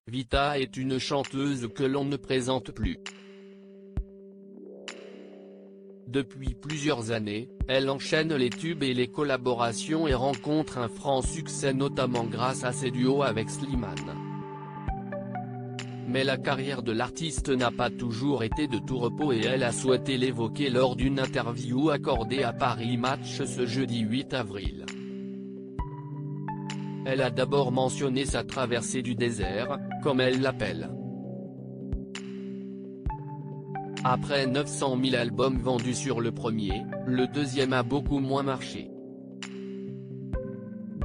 Vita est une chanteuse que l'on ne présente plus. Depuis plusieurs années, elle enchaîne les tubes et les collaborations et rencontre un franc succès notamment grâce à ses duos avec Slimane. Mais la carrière de l'artiste n'a pas toujours été de tout repos et elle a souhaité l'évoquer lors d'une interview accordée à Paris Match ce jeudi 8 avril. Elle a d'abord mentionné sa traversée du désert, comme elle l'appelle. Après 900 000 albums vendus sur le premier, le deuxième a beaucoup moins marché.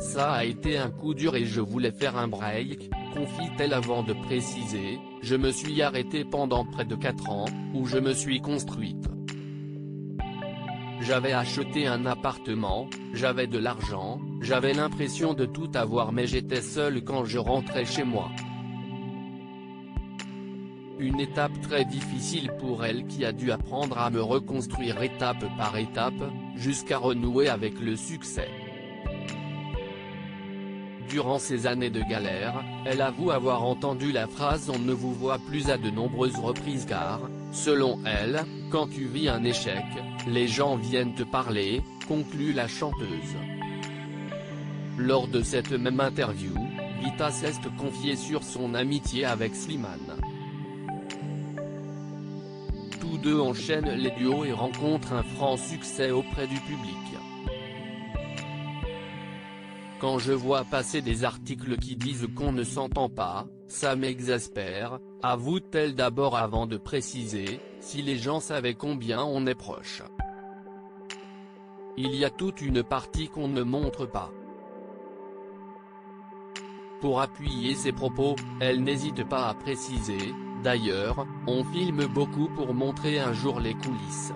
Ça a été un coup dur et je voulais faire un break, confie-t-elle avant de préciser, je me suis arrêtée pendant près de 4 ans, où je me suis construite. J'avais acheté un appartement, j'avais de l'argent, j'avais l'impression de tout avoir mais j'étais seule quand je rentrais chez moi. Une étape très difficile pour elle qui a dû apprendre à me reconstruire étape par étape, jusqu'à renouer avec le succès. Durant ces années de galère, elle avoue avoir entendu la phrase « on ne vous voit plus » à de nombreuses reprises car, selon elle, quand tu vis un échec, les gens viennent te parler, conclut la chanteuse. Lors de cette même interview, Vita s'est confiée sur son amitié avec Slimane. Tous deux enchaînent les duos et rencontrent un franc succès auprès du public. Quand je vois passer des articles qui disent qu'on ne s'entend pas, ça m'exaspère, avoue-t-elle d'abord avant de préciser, si les gens savaient combien on est proches. Il y a toute une partie qu'on ne montre pas. Pour appuyer ses propos, elle n'hésite pas à préciser, d'ailleurs, on filme beaucoup pour montrer un jour les coulisses.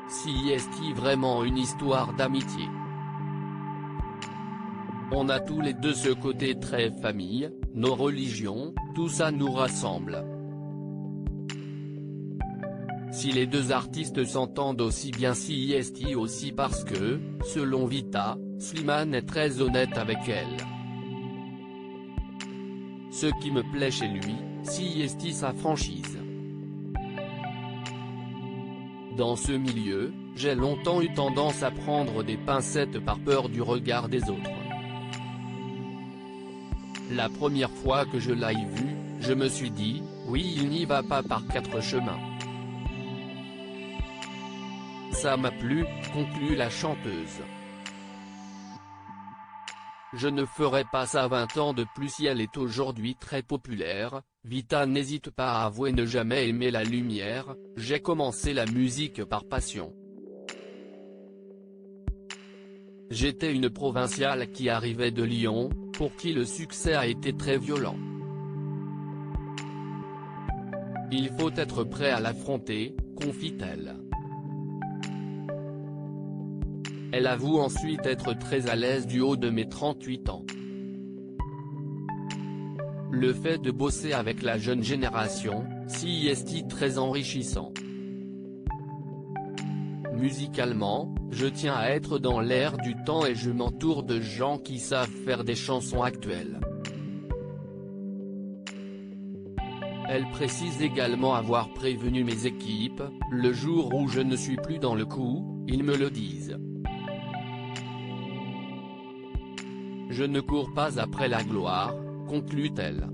Si est-il vraiment une histoire d'amitié? On a tous les deux ce côté très famille, nos religions, tout ça nous rassemble. Si les deux artistes s'entendent aussi bien si est aussi parce que, selon Vita, Slimane est très honnête avec elle. Ce qui me plaît chez lui, si est sa franchise. Dans ce milieu, j'ai longtemps eu tendance à prendre des pincettes par peur du regard des autres. La première fois que je l'ai vu, je me suis dit, oui il n'y va pas par 4 chemins. Ça m'a plu, conclut la chanteuse. Je ne ferai pas ça 20 ans de plus si elle est aujourd'hui très populaire. Vita n'hésite pas à avouer ne jamais aimer la lumière, j'ai commencé la musique par passion. J'étais une provinciale qui arrivait de Lyon, pour qui le succès a été très violent. Il faut être prêt à l'affronter, confie-t-elle. Elle avoue ensuite être très à l'aise du haut de mes 38 ans. Le fait de bosser avec la jeune génération, si est très enrichissant. Musicalement, je tiens à être dans l'air du temps et je m'entoure de gens qui savent faire des chansons actuelles. Elle précise également avoir prévenu mes équipes, le jour où je ne suis plus dans le coup, ils me le disent. Je ne cours pas après la gloire, conclut-elle.